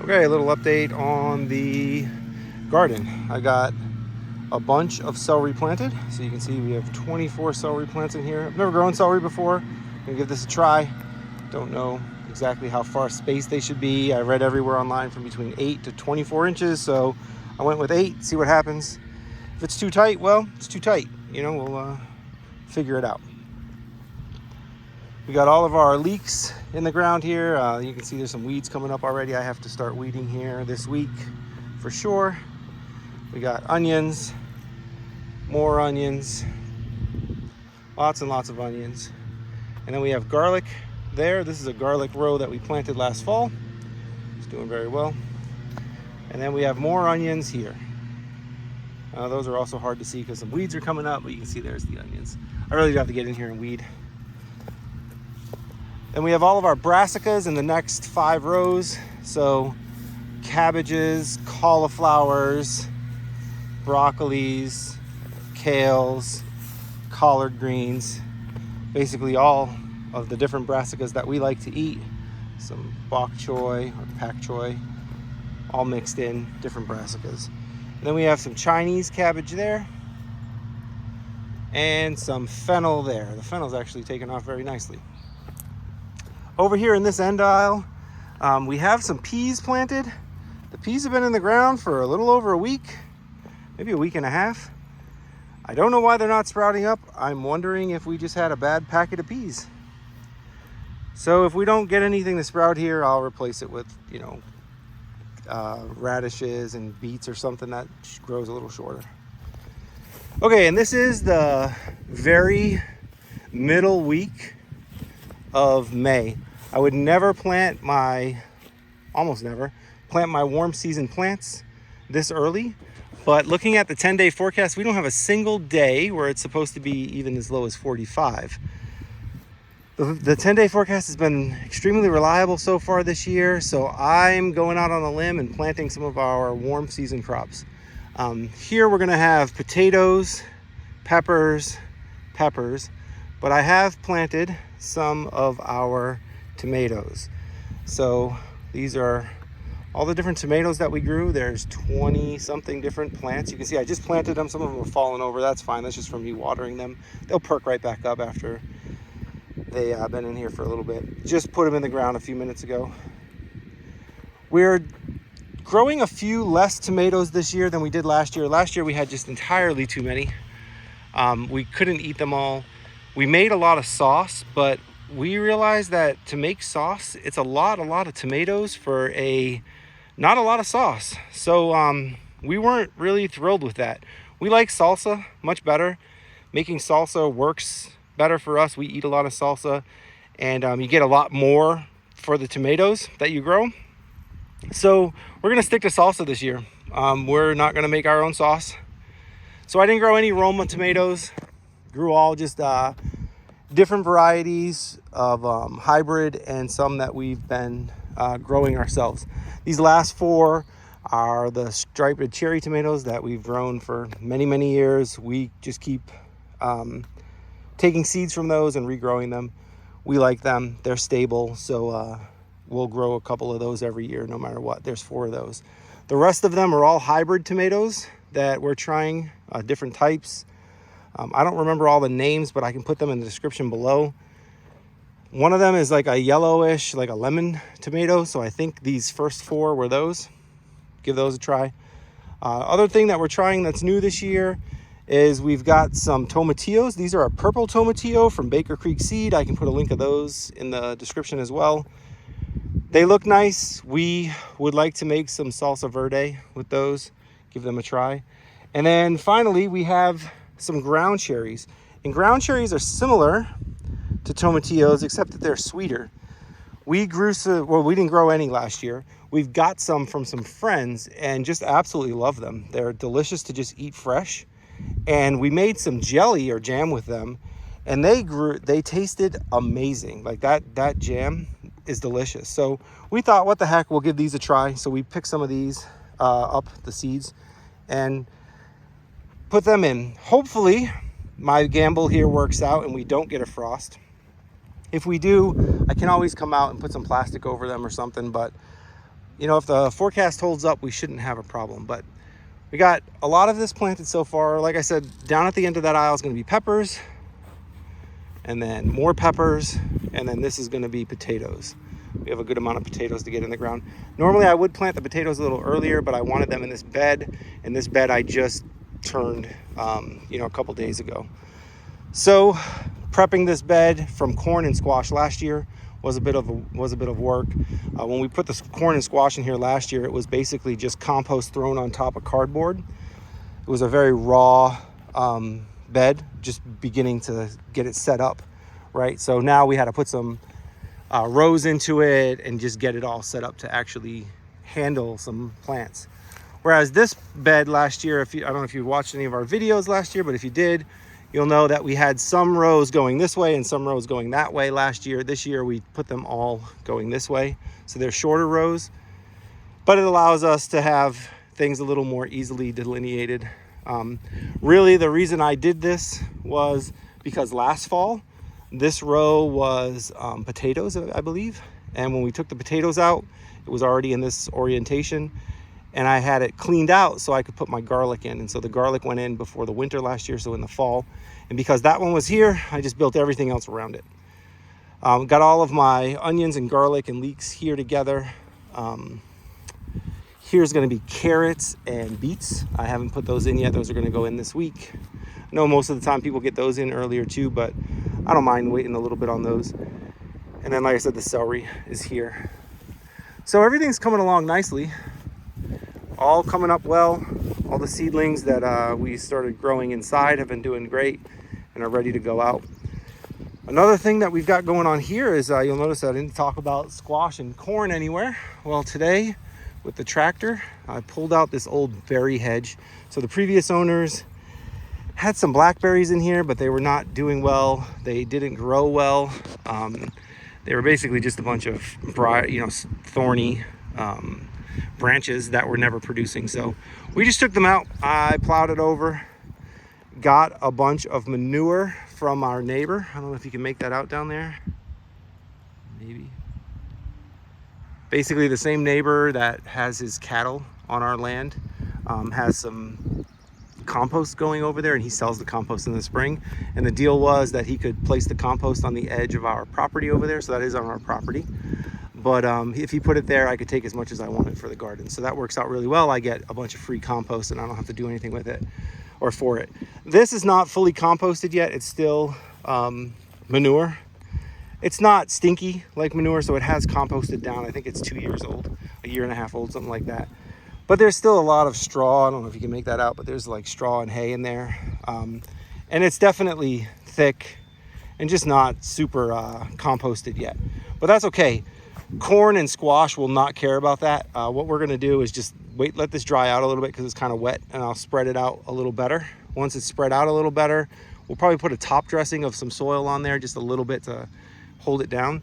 Okay, a little update on the garden. I got a bunch of celery planted. So you can see we have 24 celery plants in here. I've never grown celery before. I'm gonna give this a try. Don't know exactly how far spaced they should be. I read everywhere online from between 8 to 24 inches. So I went with 8, see what happens. If it's too tight, well, it's too tight. You know, we'll figure it out. We got all of our leeks in the ground here. You can see there's some weeds coming up already. I have to start weeding here this week for sure. We got onions, more onions, lots and lots of onions. And then we have garlic there. This is a garlic row that we planted last fall. It's doing very well. And then we have more onions here. Those are also hard to see because some weeds are coming up, but you can see there's the onions. I really do have to get in here and weed. Then we have all of our brassicas in the next 5 rows. So cabbages, cauliflowers, broccolis, kales, collard greens, basically all of the different brassicas that we like to eat. Some bok choy or pak choy, all mixed in, different brassicas. And then we have some Chinese cabbage there and some fennel there. The fennel's actually taken off very nicely. Over here in this end aisle, we have some peas planted. The peas have been in the ground for a little over a week, maybe a week and a half. I don't know why they're not sprouting up. I'm wondering if we just had a bad packet of peas. So if we don't get anything to sprout here, I'll replace it with, radishes and beets or something that grows a little shorter. Okay, and this is the very middle week of May. I would never almost never plant my warm season plants this early, but looking at the 10-day forecast, we don't have a single day where it's supposed to be even as low as 45. The 10-day forecast has been extremely reliable so far this year, so I'm going out on a limb and planting some of our warm season crops. Here we're gonna have potatoes, peppers, but I have planted some of our tomatoes. So these are all the different tomatoes that we grew. There's 20 something different plants. You can see I just planted them. Some of them are falling over. That's fine. That's just from me watering them. They'll perk right back up after they've been in here for a little bit. Just put them in the ground a few minutes ago. We're growing a few less tomatoes this year than we did last year. Last year we had just entirely too many. We couldn't eat them all. We made a lot of sauce, but we realized that to make sauce, it's a lot of tomatoes for not a lot of sauce. So we weren't really thrilled with that. We like salsa much better. Making salsa works better for us. We eat a lot of salsa, and you get a lot more for the tomatoes that you grow. So we're gonna stick to salsa this year. We're not gonna make our own sauce. So I didn't grow any Roma tomatoes. Grew all just different varieties of hybrid and some that we've been growing ourselves. These last 4 are the striped cherry tomatoes that we've grown for many years. We just keep taking seeds from those and regrowing them. We like them. They're stable, so we'll grow a couple of those every year no matter what. There's 4 of those. The rest of them are all hybrid tomatoes that we're trying, different types. I don't remember all the names, but I can put them in the description below. One of them is like a yellowish, like a lemon tomato. So I think these first 4 were those. Give those a try. Other thing that we're trying that's new this year is we've got some tomatillos. These are a purple tomatillo from Baker Creek Seed. I can put a link of those in the description as well. They look nice. We would like to make some salsa verde with those. Give them a try. And then finally, we have some ground cherries. And ground cherries are similar to tomatillos, except that they're sweeter. We didn't grow any last year. We've got some from some friends and just absolutely love them. They're delicious to just eat fresh. And we made some jelly or jam with them, and they tasted amazing. Like that jam is delicious. So we thought, what the heck, we'll give these a try. So we picked some of these up, the seeds, and put them in. Hopefully my gamble here works out and we don't get a frost. If we do, I can always come out and put some plastic over them or something, but you know, if the forecast holds up, we shouldn't have a problem. But we got a lot of this planted so far. Like I said, down at the end of that aisle is going to be peppers, and then more peppers, and then this is going to be potatoes. We have a good amount of potatoes to get in the ground. Normally I would plant the potatoes a little earlier, but I wanted them in this bed, and this bed I just turned you know, a couple days ago. So prepping this bed from corn and squash last year was a bit of work. When we put the corn and squash in here last year, it was basically just compost thrown on top of cardboard. It was a very raw bed, just beginning to get it set up, right? So now we had to put some rows into it and just get it all set up to actually handle some plants. Whereas this bed last year, I don't know if you watched any of our videos last year, but if you did, you'll know that we had some rows going this way and some rows going that way last year. This year we put them all going this way, so they're shorter rows, but it allows us to have things a little more easily delineated. Really, the reason I did this was because last fall this row was potatoes, I believe, and when we took the potatoes out, it was already in this orientation, and I had it cleaned out so I could put my garlic in. And so the garlic went in before the winter last year, so in the fall. And because that one was here, I just built everything else around it. Got all of my onions and garlic and leeks here together. Here's going to be carrots and beets. I haven't put those in yet. Those are going to go in this week. I know most of the time people get those in earlier too, but I don't mind waiting a little bit on those. And then, like I said, the celery is here. So everything's coming along nicely. All coming up well. All the seedlings that we started growing inside have been doing great and are ready to go out. Another thing that we've got going on here is you'll notice I didn't talk about squash and corn anywhere. Well, today with the tractor, I pulled out this old berry hedge. So the previous owners had some blackberries in here, but they were not doing well. They didn't grow well. They were basically just a bunch of thorny branches that were never producing. So we just took them out. I plowed it over, got a bunch of manure from our neighbor. I don't know if you can make that out down there. Maybe. Basically the same neighbor that has his cattle on our land has some compost going over there, and he sells the compost in the spring. And the deal was that he could place the compost on the edge of our property over there. So that is on our property. But if he put it there, I could take as much as I wanted for the garden. So that works out really well. I get a bunch of free compost and I don't have to do anything with it or for it. This is not fully composted yet. It's still manure. It's not stinky like manure, so it has composted down. I think it's 2 years old, a year and a half old, something like that. But there's still a lot of straw. I don't know if you can make that out, but there's like straw and hay in there. And it's definitely thick and just not super composted yet. But that's okay. Corn and squash will not care about that. What we're gonna do is just let this dry out a little bit because it's kind of wet, and I'll spread it out a little better. Once it's spread out a little better, we'll probably put a top dressing of some soil on there, just a little bit to hold it down.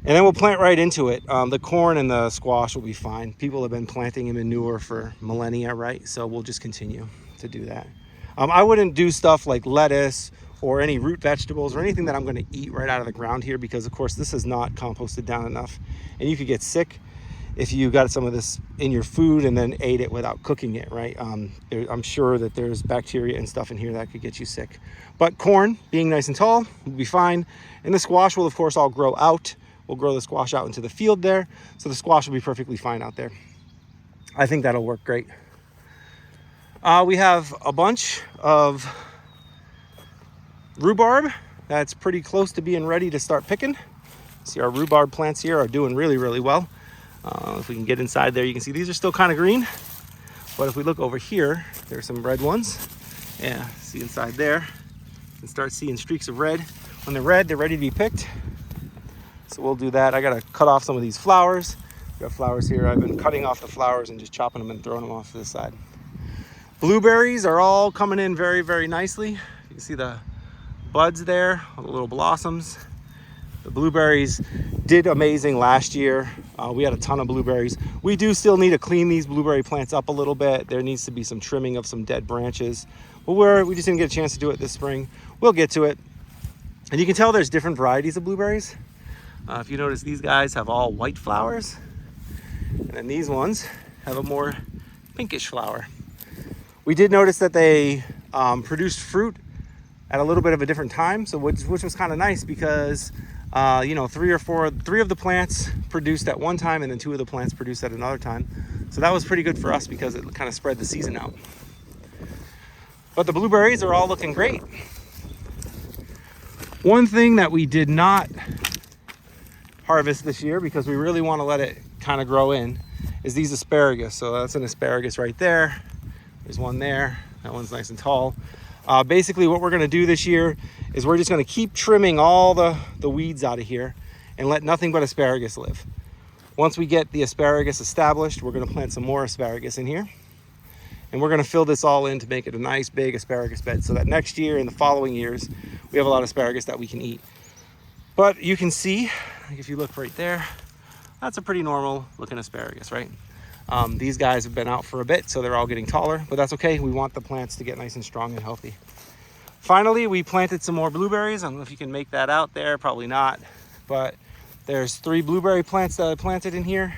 And then we'll plant right into it. The corn and the squash will be fine. People have been planting in manure for millennia, right? So we'll just continue to do that. I wouldn't do stuff like lettuce or any root vegetables or anything that I'm going to eat right out of the ground here, because of course this is not composted down enough, and you could get sick if you got some of this in your food and then ate it without cooking it, right? I'm sure that there's bacteria and stuff in here that could get you sick. But corn, being nice and tall, will be fine. And the squash will of course all grow out. We'll grow the squash out into the field there, so the squash will be perfectly fine out there. I think that'll work great. We have a bunch of rhubarb that's pretty close to being ready to start picking. See, our rhubarb plants here are doing really, really well. If we can get inside there, you can see these are still kind of green, but if we look over here, there's some red ones. Yeah, see inside there, and start seeing streaks of red. When they're red, they're ready to be picked. So we'll do that. I gotta cut off some of these flowers. We have flowers here. I've been cutting off the flowers and just chopping them and throwing them off to the side. Blueberries are all coming in very, very nicely. You can see the buds there, all the little blossoms. The blueberries did amazing last year. We had a ton of blueberries. We do still need to clean these blueberry plants up a little bit. There needs to be some trimming of some dead branches. But we just didn't get a chance to do it this spring. We'll get to it. And you can tell there's different varieties of blueberries. If you notice, these guys have all white flowers. And And then these ones have a more pinkish flower. We did notice that they produced fruit at a little bit of a different time, so which was kind of nice because you know, three of the plants produced at one time, and then 2 of the plants produced at another time. So that was pretty good for us because it kind of spread the season out. But the blueberries are all looking great. One thing that we did not harvest this year, because we really want to let it kind of grow in, is these asparagus. So that's an asparagus right there. There's one there. That one's nice and tall. Basically what we're going to do this year is we're just going to keep trimming all the weeds out of here and let nothing but asparagus live. Once we get the asparagus established, we're going to plant some more asparagus in here, and we're going to fill this all in to make it a nice big asparagus bed so that next year and the following years we have a lot of asparagus that we can eat. But you can see, if you look right there, that's a pretty normal looking asparagus, right? These guys have been out for a bit, so they're all getting taller, but that's okay. We want the plants to get nice and strong and healthy. Finally, we planted some more blueberries. I don't know if you can make that out there, probably not, but there's 3 blueberry plants that I planted in here.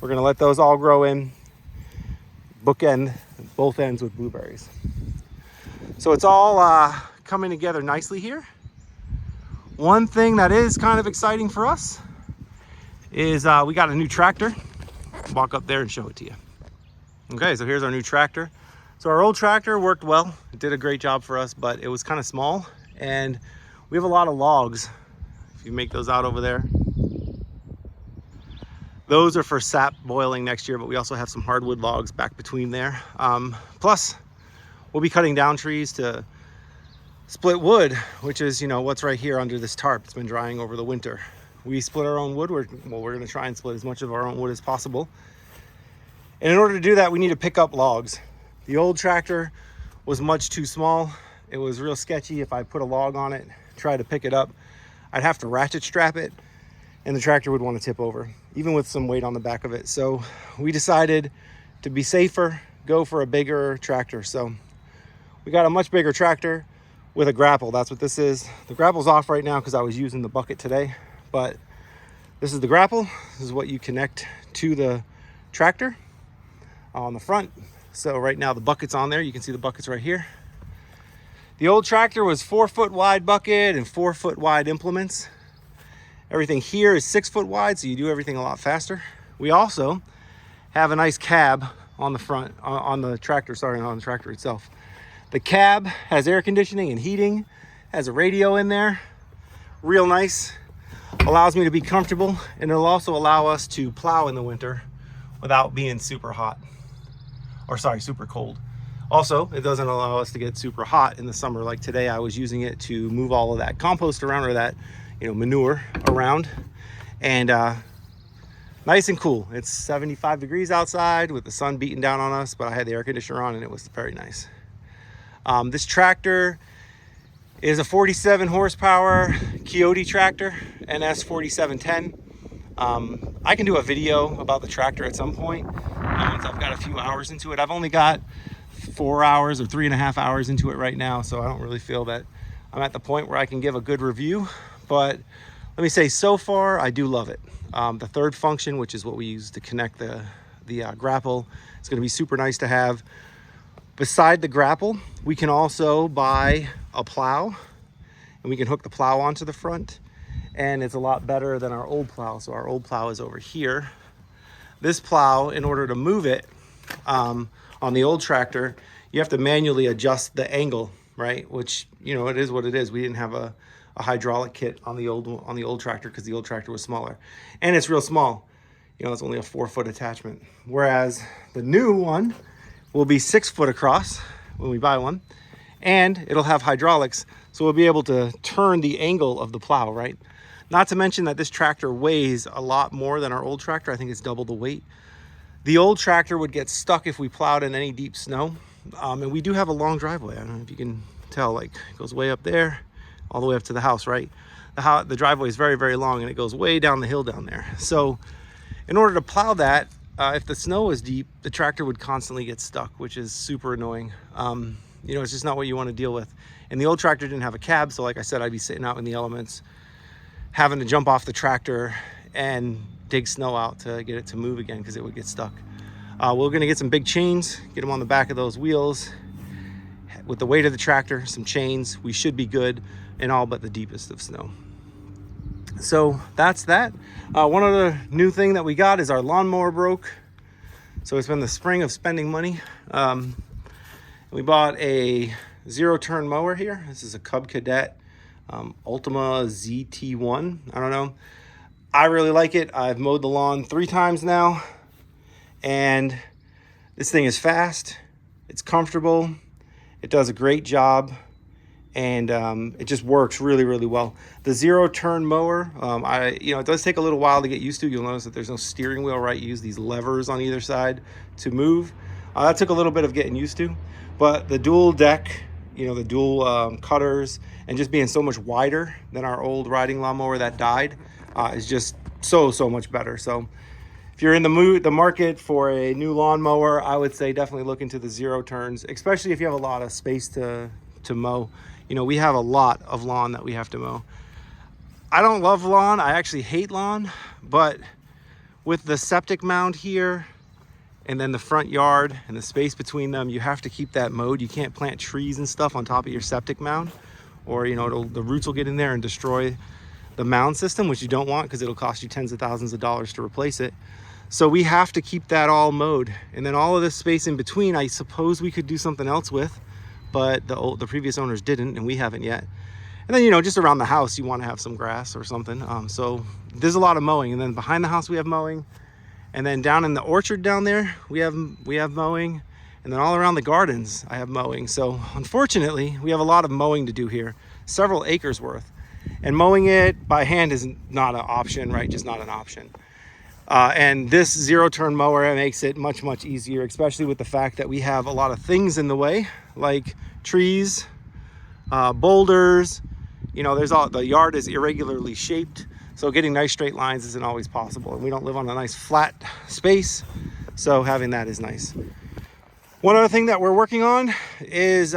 We're gonna let those all grow in, bookend both ends with blueberries. So it's all coming together nicely here. One thing that is kind of exciting for us is we got a new tractor. Walk up there and show it to you. Okay, so here's our new tractor. So our old tractor worked well. It did a great job for us, but it was kind of small, and we have a lot of logs. If you make those out over there, those are for sap boiling next year, but we also have some hardwood logs back between there. Plus, we'll be cutting down trees to split wood, which is, you know, what's right here under this tarp. It's been drying over the winter. We split our own wood. We're going to try and split as much of our own wood as possible. And in order to do that, we need to pick up logs. The old tractor was much too small. It was real sketchy. If I put a log on it, try to pick it up, I'd have to ratchet strap it, and the tractor would want to tip over, even with some weight on the back of it. So we decided to be safer, go for a bigger tractor. So we got a much bigger tractor with a grapple. That's what this is. The grapple's off right now because I was using the bucket today, but this is the grapple. This is what you connect to the tractor on the front. So right now the bucket's on there. You can see the bucket's right here. The old tractor was 4-foot wide bucket and 4-foot wide implements. Everything here is 6-foot wide, so you do everything a lot faster. We also have a nice cab on the front, on the tractor, sorry, on the tractor itself. The cab has air conditioning and heating, has a radio in there, real nice. Allows me to be comfortable, and it'll also allow us to plow in the winter without being super hot, or sorry, super cold. Also, it doesn't allow us to get super hot in the summer. Like today, I was using it to move all of that compost around, or that, you know, manure around, and nice and cool. It's 75 degrees outside with the sun beating down on us, but I had the air conditioner on and it was very nice. This tractor is a 47 horsepower Kioti tractor, NS4710. I can do a video about the tractor at some point once I've got a few hours into it. I've only got 4 hours or 3.5 hours into it right now, so I don't really feel that I'm at the point where I can give a good review. But let me say, so far I do love it. The third function, which is what we use to connect the grapple, it's going to be super nice to have. Beside the grapple, we can also buy a plow, and we can hook the plow onto the front, and it's a lot better than our old plow. So our old plow is over here. This plow, in order to move it on the old tractor, you have to manually adjust the angle, right? Which, you know, it is what it is. We didn't have a hydraulic kit on the old tractor because the old tractor was smaller, and it's real small. You know, it's only a 4-foot attachment, whereas the new one will be 6 foot across when we buy one, and it'll have hydraulics, so we'll be able to turn the angle of the plow, right? Not to mention that this tractor weighs a lot more than our old tractor. I think it's double the weight. The old tractor would get stuck if we plowed in any deep snow, and we do have a long driveway. I don't know if you can tell, like, it goes way up there all the way up to the house, right? The driveway is very, very long, and it goes way down the hill down there. So in order to plow that, if the snow is deep, the tractor would constantly get stuck, which is super annoying. You know, it's just not what you want to deal with. And the old tractor didn't have a cab, so like I said, I'd be sitting out in the elements, having to jump off the tractor and dig snow out to get it to move again because it would get stuck. We're gonna get some big chains, get them on the back of those wheels. With the weight of the tractor, some chains, we should be good in all but the deepest of snow. So that's that. One other new thing that we got is our lawnmower broke. So it's been the spring of spending money. We bought a 0-turn mower here. This is a Cub Cadet Ultima ZT1. I don't know. I really like it. I've mowed the lawn 3 times now. And this thing is fast. It's comfortable. It does a great job. And it just works really, really well. The 0-turn mower, it does take a little while to get used to. You'll notice that there's no steering wheel, right? You use these levers on either side to move. That took a little bit of getting used to. But the dual deck, the dual cutters, and just being so much wider than our old riding lawnmower that died is just so much better. So if you're in the market for a new lawnmower, I would say definitely look into the 0-turns, especially if you have a lot of space to mow. We have a lot of lawn that we have to mow. I don't love lawn. I actually hate lawn, but with the septic mound here and then the front yard and the space between them, you have to keep that mowed. You can't plant trees and stuff on top of your septic mound, or the roots will get in there and destroy the mound system, which you don't want because it'll cost you tens of thousands of dollars to replace it. So we have to keep that all mowed. And then all of this space in between, I suppose we could do something else with, but the previous owners didn't, and we haven't yet. And then, just around the house, you want to have some grass or something. So there's a lot of mowing. And then behind the house, we have mowing. And then down in the orchard down there, we have mowing. And then all around the gardens, I have mowing. So unfortunately, we have a lot of mowing to do here, several acres worth. And mowing it by hand is not an option, right? Just not an option. And this 0-turn mower makes it much easier, especially with the fact that we have a lot of things in the way, like trees, boulders. The yard is irregularly shaped, so getting nice straight lines isn't always possible. And we don't live on a nice flat space, so having that is nice. One other thing that we're working on is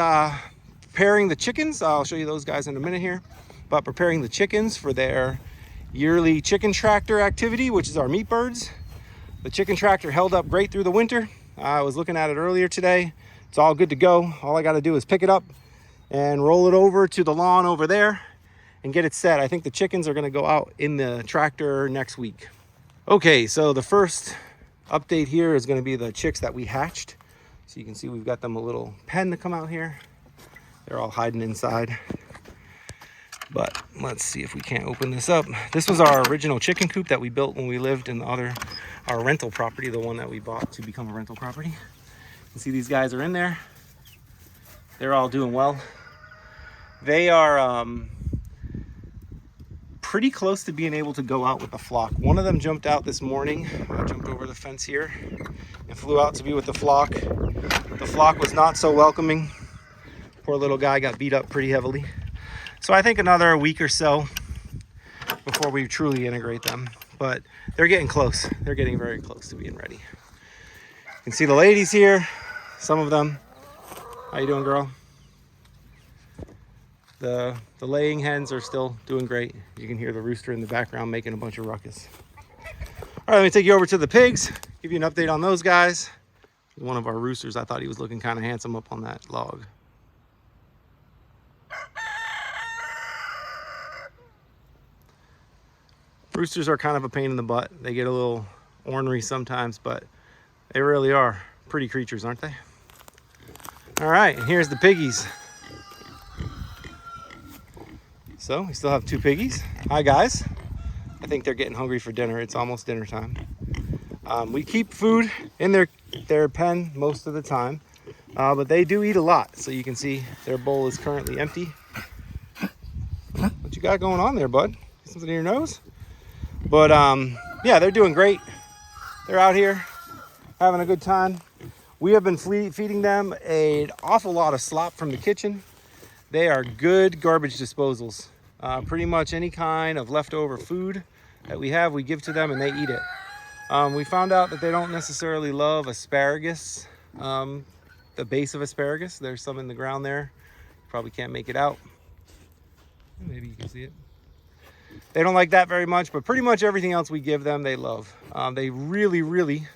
preparing the chickens. I'll show you those guys in a minute here, but preparing the chickens for their yearly chicken tractor activity, which is our meat birds. The chicken tractor held up great through the winter. I was looking at it earlier today. It's all good to go. All I got to do is pick it up and roll it over to the lawn over there and get it set. I think the chickens are going to go out in the tractor next week. Okay, so the first update here is going to be the chicks that we hatched. So you can see we've got them a little pen to come out here. They're all hiding inside. But let's see if we can't open this up. This was our original chicken coop that we built when we lived in our rental property, the one that we bought to become a rental property. You can see these guys are in there. They're all doing well. They are pretty close to being able to go out with the flock. One of them jumped out this morning. Jumped over the fence here and flew out to be with the flock. The flock was not so welcoming. Poor little guy got beat up pretty heavily. So I think another week or so before we truly integrate them. But they're getting close. They're getting very close to being ready. You can see the ladies here, some of them. How you doing, girl? The laying hens are still doing great. You can hear the rooster in the background making a bunch of ruckus. All right, let me take you over to the pigs, give you an update on those guys. One of our roosters, I thought he was looking kind of handsome up on that log. Roosters are kind of a pain in the butt. They get a little ornery sometimes, but they really are pretty creatures, aren't they? All right, and here's the piggies. So we still have 2 piggies. Hi, guys. I think they're getting hungry for dinner. It's almost dinner time. We keep food in their pen most of the time, but they do eat a lot. So you can see their bowl is currently empty. What you got going on there, bud? Something in your nose? But yeah, they're doing great. They're out here having a good time. We have been feeding them an awful lot of slop from the kitchen. They are good garbage disposals. Pretty much any kind of leftover food that we have, we give to them and they eat it. We found out that they don't necessarily love asparagus, the base of asparagus. There's some in the ground there. Probably can't make it out. Maybe you can see it. They don't like that very much, but pretty much everything else we give them, they love. They really, really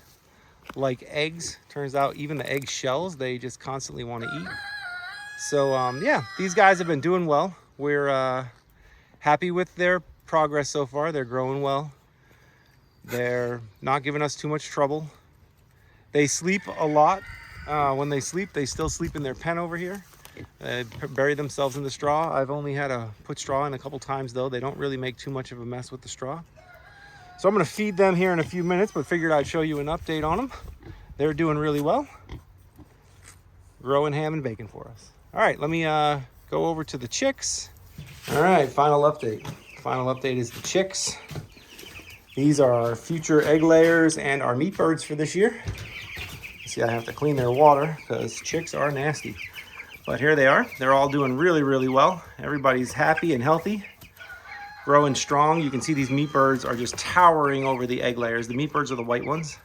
like eggs. Turns out even the egg shells, they just constantly want to eat. So yeah, these guys have been doing well. We're happy with their progress so far. They're growing well. They're not giving us too much trouble. They sleep a lot. When they sleep, they still sleep in their pen over here. They bury themselves in the straw. I've only had to put straw in a couple times though. They don't really make too much of a mess with the straw. So I'm gonna feed them here in a few minutes, but figured I'd show you an update on them. They're doing really well. Growing ham and bacon for us. All right, let me go over to the chicks. All right, final update. Final update is the chicks. These are our future egg layers and our meat birds for this year. See, I have to clean their water because chicks are nasty. But here they are. They're all doing really, really well. Everybody's happy and healthy, growing strong. You can see these meat birds are just towering over the egg layers. The meat birds are the white ones.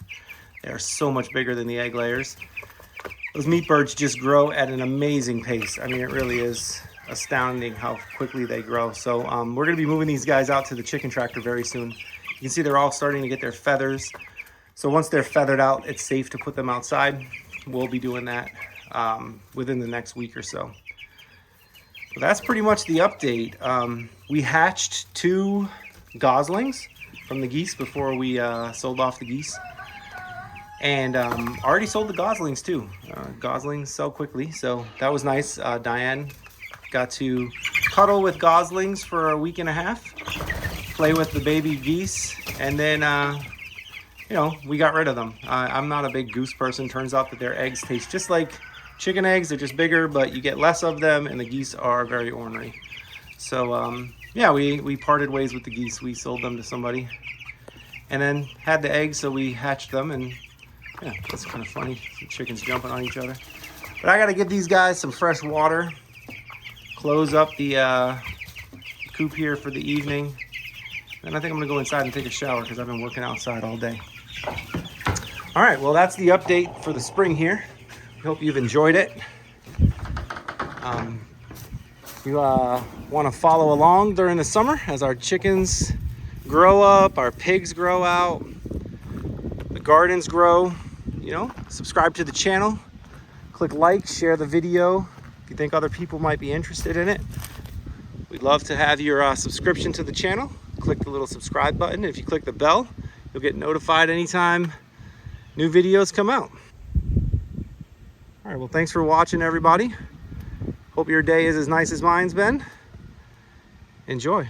They are so much bigger than the egg layers. Those meat birds just grow at an amazing pace. I mean, it really is astounding how quickly they grow. So we're gonna be moving these guys out to the chicken tractor very soon. You can see they're all starting to get their feathers. So once they're feathered out, it's safe to put them outside. We'll be doing that within the next week or so. So that's pretty much the update. We hatched 2 goslings from the geese before we sold off the geese. And already sold the goslings too. Goslings sell quickly, so that was nice. Diane got to cuddle with goslings for a week and a half, play with the baby geese, and then you know, we got rid of them. I'm not a big goose person. Turns out that their eggs taste just like chicken eggs. They're just bigger, but you get less of them, and the geese are very ornery. So yeah, we parted ways with the geese. We sold them to somebody and then had the eggs, so we hatched them. And yeah, that's kind of funny. The chickens jumping on each other. But I got to give these guys some fresh water, close up the coop here for the evening. And I think I'm gonna go inside and take a shower because I've been working outside all day. All right, well, that's the update for the spring here. I hope you've enjoyed it. If you want to follow along during the summer as our chickens grow up, our pigs grow out, the gardens grow, you know, subscribe to the channel, click like, share the video if you think other people might be interested in it. We'd love to have your subscription to the channel. Click the little subscribe button. If you click the bell, you'll get notified anytime new videos come out. All right, well, thanks for watching, everybody. Hope your day is as nice as mine's been. Enjoy.